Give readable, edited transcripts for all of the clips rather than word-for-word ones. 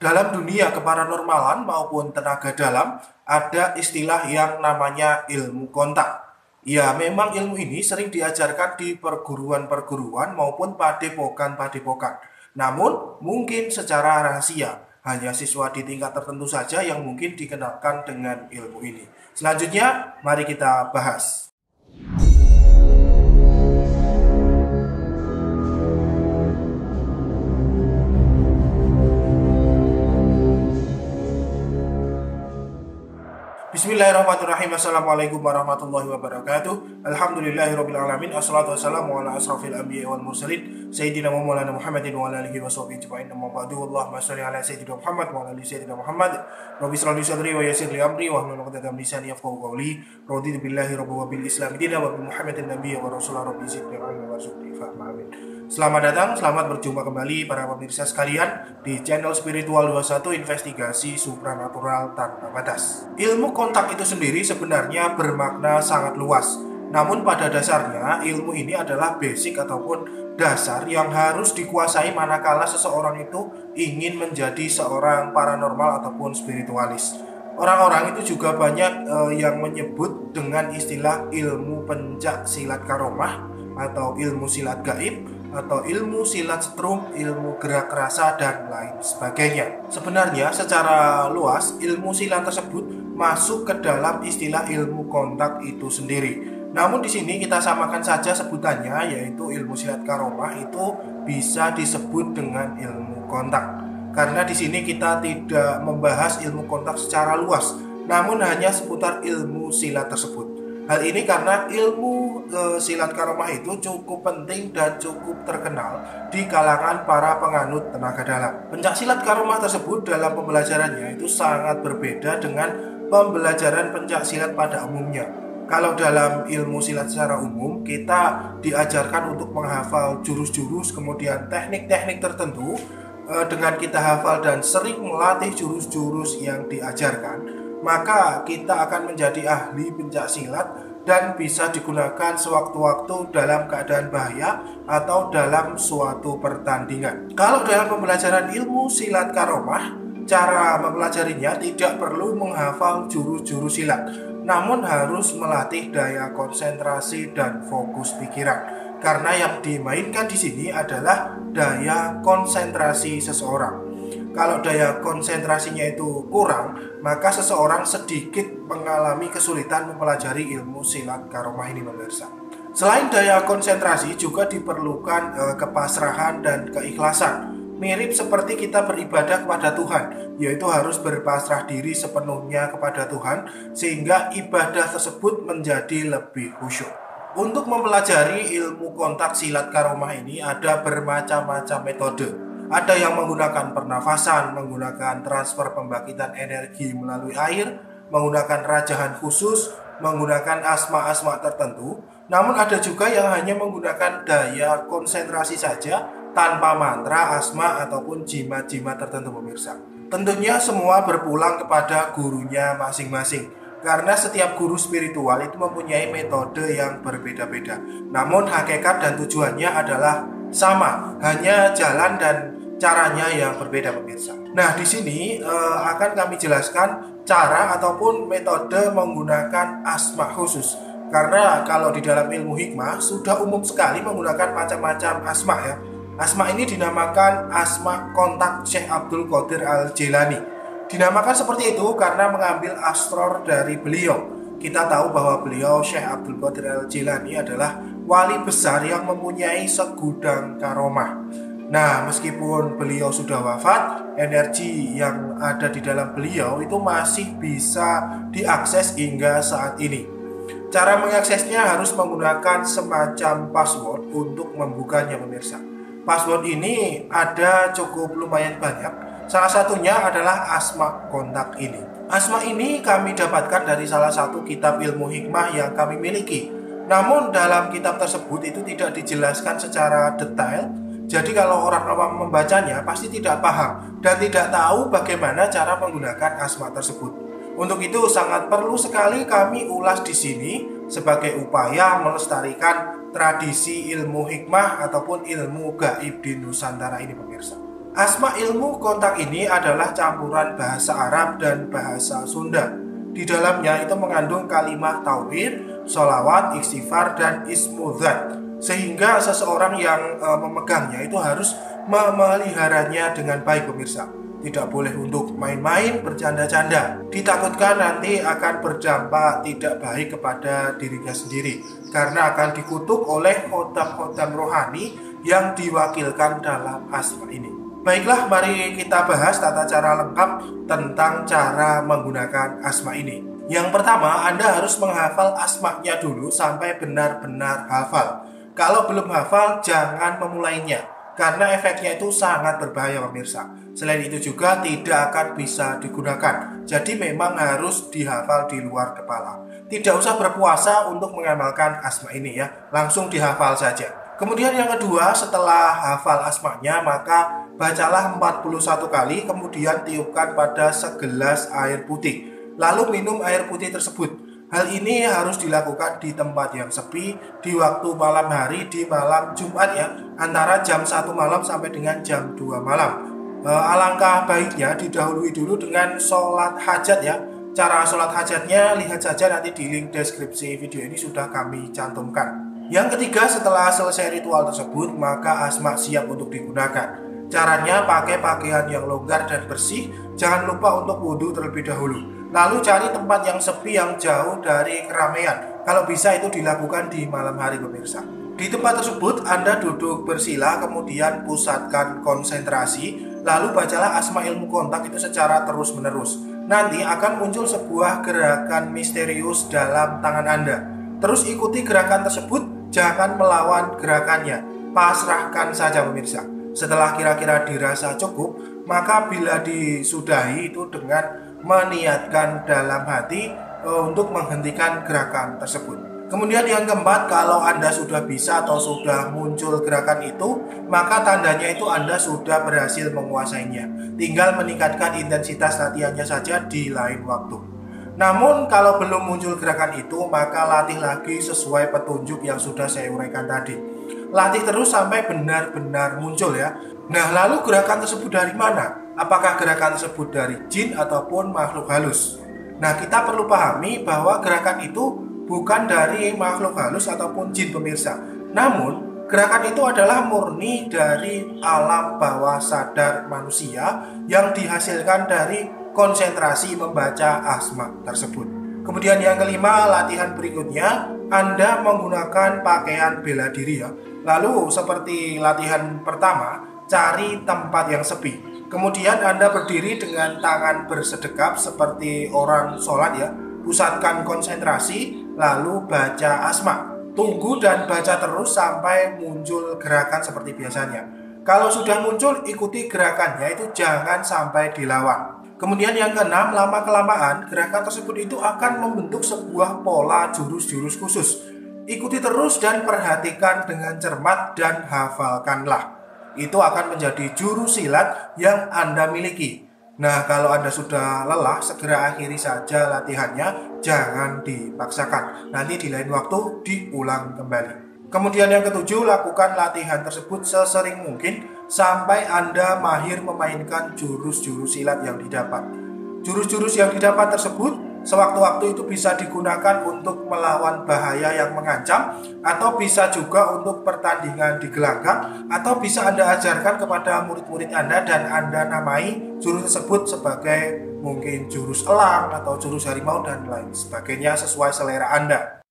Dalam dunia keparanormalan maupun tenaga dalam, ada istilah yang namanya ilmu kontak. Ya, memang ilmu ini sering diajarkan di perguruan-perguruan maupun padepokan-padepokan. Namun, mungkin secara rahasia, hanya siswa di tingkat tertentu saja yang mungkin dikenalkan dengan ilmu ini. Selanjutnya, mari kita bahas. Bismillahirrahmanirrahim. Assalamualaikum warahmatullahi wabarakatuh. Alhamdulillahirrabbilalamin. Assalatu wassalamu ala asrafil anbiya wal mursalin Sayyidina wa maulana Muhammadin wa ala alihi wa sahbihi ajma'in. Amma ba'du. Allahumma shalli ala Sayyidina Muhammad wa ala ali Sayyidina Muhammad. Rabbi shrah li sadri wa yassir li amri wa hlul 'uqdatam min lisani yafqahu qawli. Raditu billahi rabban wa bil islam dinan wa bi Muhammadin nabiyyan wa rasulan. Rabbi zidni ilman warzuqni fahma. Amin. Selamat datang, selamat berjumpa kembali para pemirsa sekalian di channel Spiritual 21 Investigasi Supranatural Tanpa Batas. Ilmu kontak itu sendiri sebenarnya bermakna sangat luas. Namun pada dasarnya ilmu ini adalah basic ataupun dasar yang harus dikuasai manakala seseorang itu ingin menjadi seorang paranormal ataupun spiritualis. Orang-orang itu juga banyak yang menyebut dengan istilah ilmu pencak silat karomah atau ilmu silat gaib atau ilmu silat setrum, ilmu gerak rasa, dan lain sebagainya. Sebenarnya secara luas ilmu silat tersebut masuk ke dalam istilah ilmu kontak itu sendiri. Namun di sini kita samakan saja sebutannya, yaitu ilmu silat karomah itu bisa disebut dengan ilmu kontak. Karena di sini kita tidak membahas ilmu kontak secara luas, namun hanya seputar ilmu silat tersebut. Hal ini karena ilmu silat karomah itu cukup penting dan cukup terkenal di kalangan para penganut tenaga dalam. Pencak silat karomah tersebut dalam pembelajarannya itu sangat berbeda dengan pembelajaran pencak silat pada umumnya. Kalau dalam ilmu silat secara umum kita diajarkan untuk menghafal jurus-jurus, kemudian teknik-teknik tertentu. Dengan kita hafal dan sering melatih jurus-jurus yang diajarkan, maka kita akan menjadi ahli pencak silat dan bisa digunakan sewaktu-waktu dalam keadaan bahaya atau dalam suatu pertandingan. Kalau dalam pembelajaran ilmu silat karomah, cara mempelajarinya tidak perlu menghafal jurus-jurus silat, namun harus melatih daya konsentrasi dan fokus pikiran. Karena yang dimainkan di sini adalah daya konsentrasi seseorang. Kalau daya konsentrasinya itu kurang, maka seseorang sedikit mengalami kesulitan mempelajari ilmu silat karomah ini, pemirsa. Selain daya konsentrasi juga diperlukan kepasrahan dan keikhlasan. Mirip seperti kita beribadah kepada Tuhan, yaitu harus berpasrah diri sepenuhnya kepada Tuhan sehingga ibadah tersebut menjadi lebih khusyuk. Untuk mempelajari ilmu kontak silat karomah ini ada bermacam-macam metode. Ada yang menggunakan pernafasan, menggunakan transfer pembangkitan energi melalui air, menggunakan rajahan khusus, menggunakan asma-asma tertentu. Namun ada juga yang hanya menggunakan daya konsentrasi saja tanpa mantra, asma, ataupun jimat-jimat tertentu, pemirsa. Tentunya semua berpulang kepada gurunya masing-masing. Karena setiap guru spiritual itu mempunyai metode yang berbeda-beda. Namun hakikat dan tujuannya adalah sama, hanya jalan dan caranya yang berbeda, pemirsa. Nah, di sini akan kami jelaskan cara ataupun metode menggunakan asma khusus. Karena kalau di dalam ilmu hikmah sudah umum sekali menggunakan macam-macam asma ya. Asma ini dinamakan asma kontak Syekh Abdul Qadir Al-Jilani. Dinamakan seperti itu karena mengambil asror dari beliau. Kita tahu bahwa beliau Syekh Abdul Qadir Al-Jilani adalah wali besar yang mempunyai segudang karomah. Nah, meskipun beliau sudah wafat, energi yang ada di dalam beliau itu masih bisa diakses hingga saat ini. Cara mengaksesnya harus menggunakan semacam password untuk membukanya, pemirsa. Password ini ada cukup lumayan banyak. Salah satunya adalah asma kontak ini. Asma ini kami dapatkan dari salah satu kitab ilmu hikmah yang kami miliki. Namun dalam kitab tersebut itu tidak dijelaskan secara detail. Jadi kalau orang awam membacanya pasti tidak paham dan tidak tahu bagaimana cara menggunakan asma tersebut. Untuk itu sangat perlu sekali kami ulas di sini sebagai upaya melestarikan tradisi ilmu hikmah ataupun ilmu gaib di Nusantara ini, pemirsa. Asma ilmu kontak ini adalah campuran bahasa Arab dan bahasa Sunda. Di dalamnya itu mengandung kalimat tauhid, sholawat, istighfar, dan ismudzat. Sehingga seseorang yang memegangnya itu harus memeliharanya dengan baik, pemirsa. Tidak boleh untuk main-main, bercanda-canda. Ditakutkan nanti akan berdampak tidak baik kepada dirinya sendiri, karena akan dikutuk oleh khotam-khotam rohani yang diwakilkan dalam asma ini. Baiklah, mari kita bahas tata cara lengkap tentang cara menggunakan asma ini. Yang pertama, Anda harus menghafal asmanya dulu sampai benar-benar hafal. Kalau belum hafal, jangan memulainya, karena efeknya itu sangat berbahaya, pemirsa. Selain itu juga tidak akan bisa digunakan. Jadi memang harus dihafal di luar kepala. Tidak usah berpuasa untuk mengamalkan asma ini ya, langsung dihafal saja. Kemudian yang kedua, setelah hafal asmanya, maka bacalah 41 kali, kemudian tiupkan pada segelas air putih. Lalu minum air putih tersebut. Hal ini harus dilakukan di tempat yang sepi, di waktu malam hari, di malam Jumat ya, antara jam 1 malam sampai dengan jam 2 malam. Alangkah baiknya didahului dulu dengan sholat hajat ya. Cara sholat hajatnya lihat saja nanti di link deskripsi video ini sudah kami cantumkan. Yang ketiga, setelah selesai ritual tersebut, maka asma siap untuk digunakan. Caranya pakai pakaian yang longgar dan bersih. Jangan lupa untuk wudhu terlebih dahulu. Lalu cari tempat yang sepi, yang jauh dari keramaian. Kalau bisa itu dilakukan di malam hari, pemirsa. Di tempat tersebut Anda duduk bersila, kemudian pusatkan konsentrasi. Lalu bacalah asma ilmu kontak itu secara terus-menerus. Nanti akan muncul sebuah gerakan misterius dalam tangan Anda. Terus ikuti gerakan tersebut, jangan melawan gerakannya. Pasrahkan saja, pemirsa. Setelah kira-kira dirasa cukup, maka bila disudahi itu dengan meniatkan dalam hati untuk menghentikan gerakan tersebut. Kemudian yang keempat, kalau Anda sudah bisa atau sudah muncul gerakan itu, maka tandanya itu Anda sudah berhasil menguasainya. Tinggal meningkatkan intensitas latihannya saja di lain waktu. Namun kalau belum muncul gerakan itu, maka latih lagi sesuai petunjuk yang sudah saya uraikan tadi. Latih terus sampai benar-benar muncul ya. Nah, lalu gerakan tersebut dari mana? Apakah gerakan tersebut dari jin ataupun makhluk halus? Nah, kita perlu pahami bahwa gerakan itu bukan dari makhluk halus ataupun jin, pemirsa. Namun, gerakan itu adalah murni dari alam bawah sadar manusia yang dihasilkan dari konsentrasi membaca asma tersebut. Kemudian yang kelima, latihan berikutnya Anda menggunakan pakaian bela diri ya. Lalu seperti latihan pertama, cari tempat yang sepi. Kemudian Anda berdiri dengan tangan bersedekap seperti orang sholat ya. Pusatkan konsentrasi, lalu baca asma. Tunggu dan baca terus sampai muncul gerakan seperti biasanya. Kalau sudah muncul, ikuti gerakannya, itu jangan sampai dilawan. Kemudian yang keenam, lama-kelamaan gerakan tersebut itu akan membentuk sebuah pola jurus-jurus khusus. Ikuti terus dan perhatikan dengan cermat dan hafalkanlah. Itu akan menjadi jurus silat yang Anda miliki. Nah, kalau Anda sudah lelah, segera akhiri saja latihannya, jangan dipaksakan. Nanti di lain waktu diulang kembali. Kemudian yang ketujuh, lakukan latihan tersebut sesering mungkin sampai Anda mahir memainkan jurus-jurus silat yang didapat. Jurus-jurus yang didapat tersebut sewaktu-waktu itu bisa digunakan untuk melawan bahaya yang mengancam, atau bisa juga untuk pertandingan di gelanggang, atau bisa Anda ajarkan kepada murid-murid Anda dan Anda namai jurus tersebut sebagai mungkin jurus elang atau jurus harimau dan lain sebagainya sesuai selera Anda.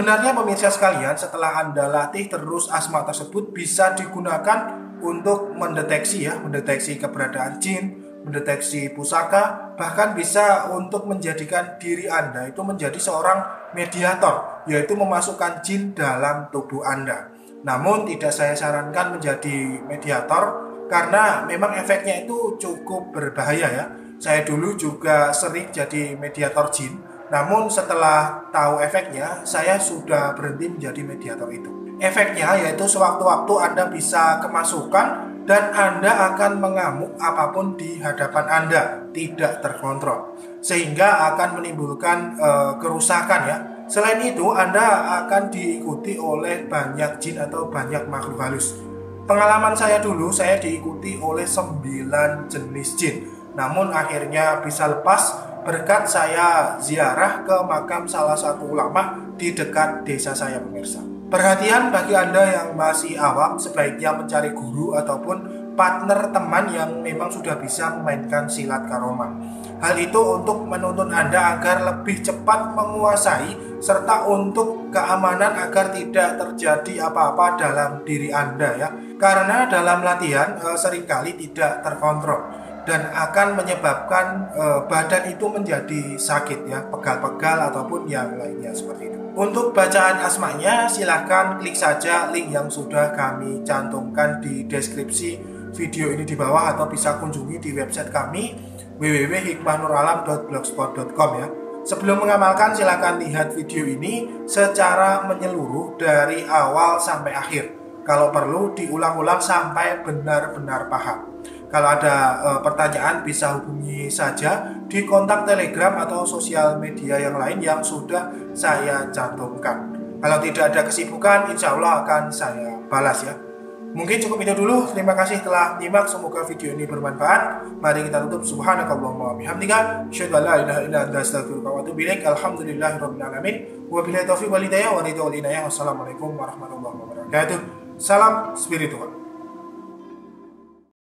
Sebenarnya pemirsa sekalian, setelah Anda latih terus asma tersebut bisa digunakan untuk mendeteksi keberadaan jin, mendeteksi pusaka, bahkan bisa untuk menjadikan diri Anda itu menjadi seorang mediator, yaitu memasukkan jin dalam tubuh Anda. Namun tidak saya sarankan menjadi mediator karena memang efeknya itu cukup berbahaya ya. Saya dulu juga sering jadi mediator jin. Namun setelah tahu efeknya, saya sudah berhenti menjadi mediator itu. Efeknya yaitu sewaktu-waktu Anda bisa kemasukan dan Anda akan mengamuk apapun di hadapan Anda, tidak terkontrol. Sehingga akan menimbulkan kerusakan ya. Selain itu, Anda akan diikuti oleh banyak jin atau banyak makhluk halus. Pengalaman saya dulu, saya diikuti oleh 9 jenis jin. Namun akhirnya bisa lepas berkat saya ziarah ke makam salah satu ulama di dekat desa saya, pemirsa. Perhatian bagi Anda yang masih awam, sebaiknya mencari guru ataupun partner teman yang memang sudah bisa memainkan silat karomah. Hal itu untuk menuntun Anda agar lebih cepat menguasai serta untuk keamanan agar tidak terjadi apa-apa dalam diri Anda ya. Karena dalam latihan seringkali tidak terkontrol dan akan menyebabkan badan itu menjadi sakit ya, pegal-pegal ataupun yang lainnya seperti itu. Untuk bacaan asmanya silahkan klik saja link yang sudah kami cantumkan di deskripsi video ini di bawah, atau bisa kunjungi di website kami www.hikmahnuralam.blogspot.com ya. Sebelum mengamalkan silahkan lihat video ini secara menyeluruh dari awal sampai akhir. Kalau perlu diulang-ulang sampai benar-benar paham. Kalau ada pertanyaan bisa hubungi saja di kontak Telegram atau sosial media yang lain yang sudah saya cantumkan. Kalau tidak ada kesibukan, insya Allah akan saya balas ya. Mungkin cukup itu dulu. Terima kasih telah menyimak. Semoga video ini bermanfaat. Mari kita tutup. Subhanakallahumma wa bihamdika, asyhadu an la ilaha illa anta, astaghfiruka wa atubu ilaik. Alhamdulillahirabbil alamin. Wabillahi taufiq wal hidayah. Wassalamualaikum warahmatullahi wabarakatuh. Salam spiritual.